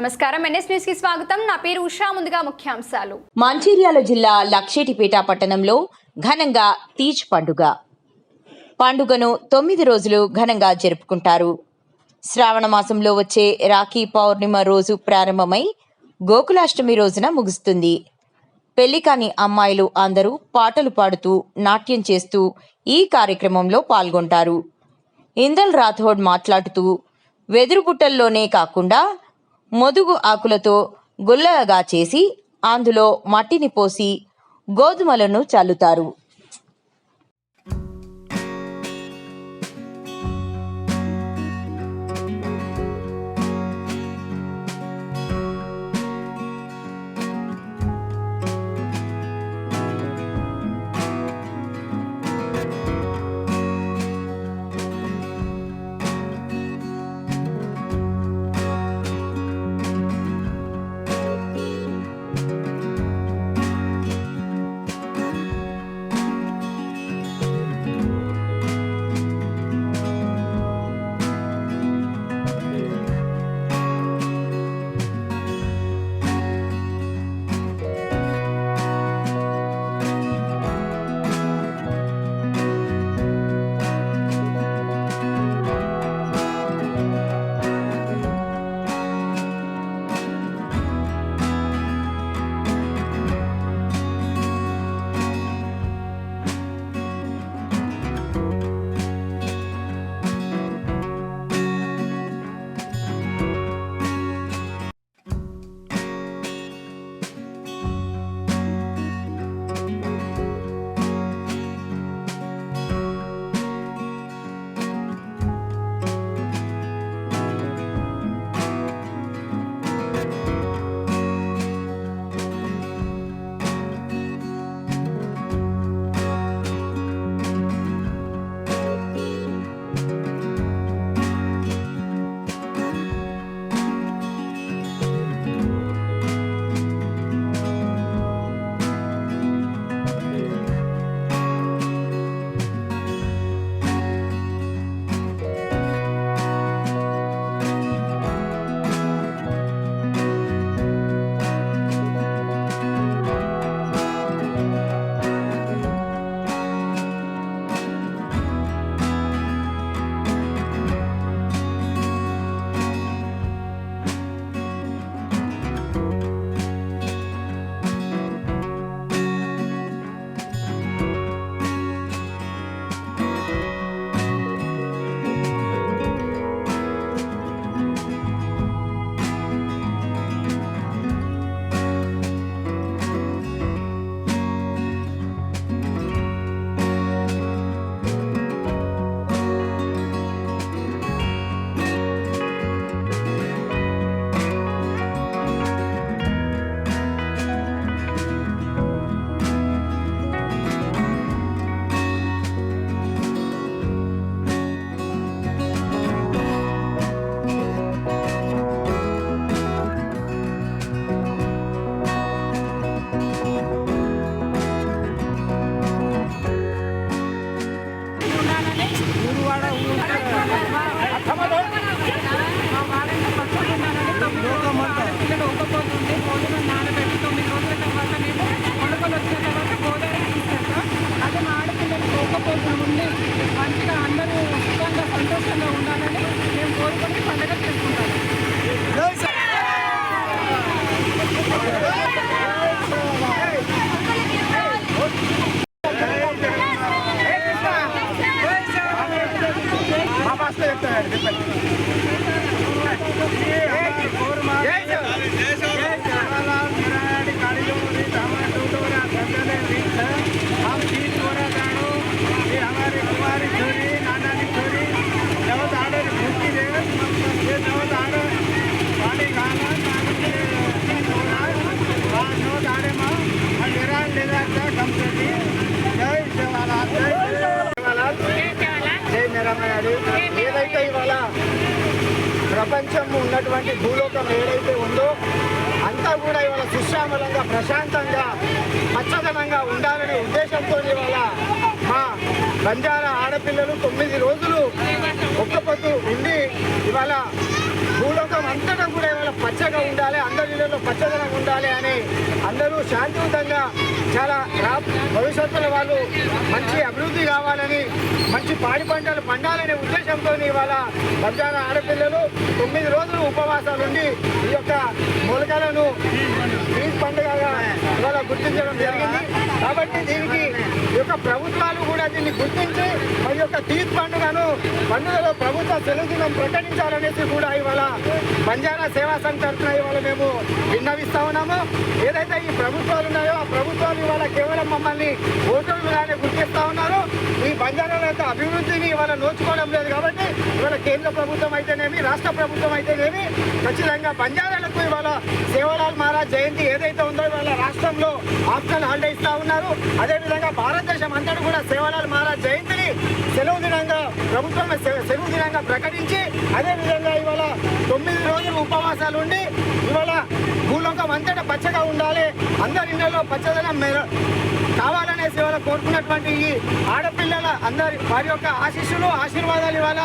నమస్కారం, NS news కి స్వాగతం. నా పేరు ఉషా. ముందుగా ముఖ్యాంశాలు. మంచిర్యాల జిల్లా లక్షేటిపేట పట్టణంలో ఘనంగా తీజ్ పండుగను 9 రోజులు ఘనంగా జరుపుకుంటారు. శ్రావణ మాసంలో వచ్చే రాఖీ పౌర్ణిమ రోజు ప్రారంభమై గోకులాష్టమి రోజున ముగుస్తుంది. పెళ్లి కాని అమ్మాయిలు అందరూ పాటలు పాడుతూ నాట్యం చేస్తూ ఈ కార్యక్రమంలో పాల్గొంటారు. ఇందల్ రాథోడ్ మాట్లాడుతూ వెదురు బుట్టల్లోనే కాకుండా మొదుగు ఆకులతో గుల్లగా చేసి అందులో మట్టిని పోసి గోధుమలను చల్లుతారు. మంచిగా అందరూ సుఖంగా సంతోషంగా ఉండాలని మేము కోరుకొని పండుగ చేసుకుంటాము. ఏదైతే ఇవాళ ప్రపంచం ఉన్నటువంటి భూలోకం ఏదైతే ఉందో అంతా కూడా ఇవాళ సుశ్యామలంగా ప్రశాంతంగా పచ్చదనంగా ఉండాలనే ఉద్దేశంతో ఇవాళ మా బంజారా ఆడపిల్లలు 9 రోజులు ఒక్క పొద్దు ఉండి ఇవాళ భూలోకం అంతటా కూడా ఇవాళ పచ్చగా ఉండాలి, అందరి ఇళ్లలో పచ్చదనం ఉండాలి అని అందరూ శాంతియుతంగా చాలా భవిష్యత్తులో వాళ్ళు మంచి అభివృద్ధి కావాలని, మంచి పాడి పంటలు పండాలనే ఉద్దేశంతో ఇవాళ బంజారా ఆడపిల్లలు 9 రోజులు ఉపవాసాలు ఉండి ఈ యొక్క మొలకలను ఈద్ పండుగగా ఇవాళ గుర్తించడం జరిగింది. కాబట్టి దీనికి ఈ యొక్క ప్రభుత్వాలు కూడా దీన్ని గుర్తించి మరి యొక్క తీజ్ పండుగలో ప్రభుత్వ సెలవు దినం ప్రకటించాలనేసి కూడా ఇవాళ బంజారా సేవా సంఘ తరఫున ఇవాళ మేము విన్నవిస్తా ఉన్నాము. ఏదైతే ఈ ప్రభుత్వాలు ఉన్నాయో ఆ ప్రభుత్వాలు ఇవాళ కేవలం మమ్మల్ని ఓటర్లుగానే గుర్తిస్తా ఉన్నారు. ఈ బంజారాల యొక్క అభివృద్ధిని ఇవాళ నోచుకోవడం లేదు. కాబట్టి ఇవాళ కేంద్ర ప్రభుత్వం అయితేనేమి, రాష్ట్ర ప్రభుత్వం అయితేనేమి ఖచ్చితంగా బంజారాలకు ఇవాళ సేవలాల్ మహారాజ్ జయంతి ఏదైతే ఉందో ఇవాళ రాష్ట్రంలో ఆప్షనల్ హాలిడే ఇస్తా ఉన్నారు. అదేవిధంగా భారతదేశం అంతటా కూడా సేవలాల్ మహారాజ్ జయంతిని సెలవు దినంగా ప్రభుత్వం సెలవు దినంగా ప్రకటించి అదేవిధంగా ఇవాళ 9 రోజులు ఉపవాసాలు ఉండి ఇవాళ భూలోకం అంతటా పచ్చగా ఉండాలి, అందరి ఇళ్లలో పచ్చదనం కావాలనేసి ఇవాళ కోరుకున్నటువంటి ఈ ఆడపిల్లల అందరి వారి యొక్క ఆశీర్వాదాలు ఇవాళ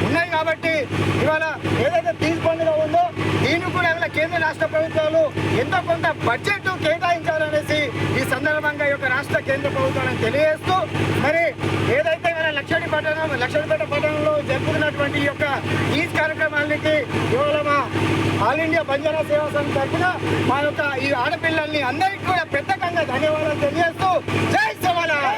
ఉన్నాయి. కాబట్టి ఇవాళ ఏదైతే తీజ్ పండుగ ఉందో దీన్ని కూడా ఇవాళ కేంద్ర రాష్ట్ర ప్రభుత్వాలు ఎంతో కొంత బడ్జెట్ కేటాయించాలనేసి ఈ సందర్భంగా ఈ యొక్క రాష్ట్ర కేంద్ర ప్రభుత్వాలను తెలియజేస్తూ మరి ఏదైతే లక్షడిపేట పట్టణంలో జరుపుతున్నటువంటి ఈ యొక్క ఈద్ కార్యక్రమానికి ఇవాళ మా ఆల్ ఇండియా బంజారా సేవా సంఘ తరఫున మా యొక్క ఈ ఆడపిల్లల్ని అందరికీ కూడా ప్రత్యేకంగా ధన్యవాదాలు తెలియజేస్తూ జై సేవలాల్.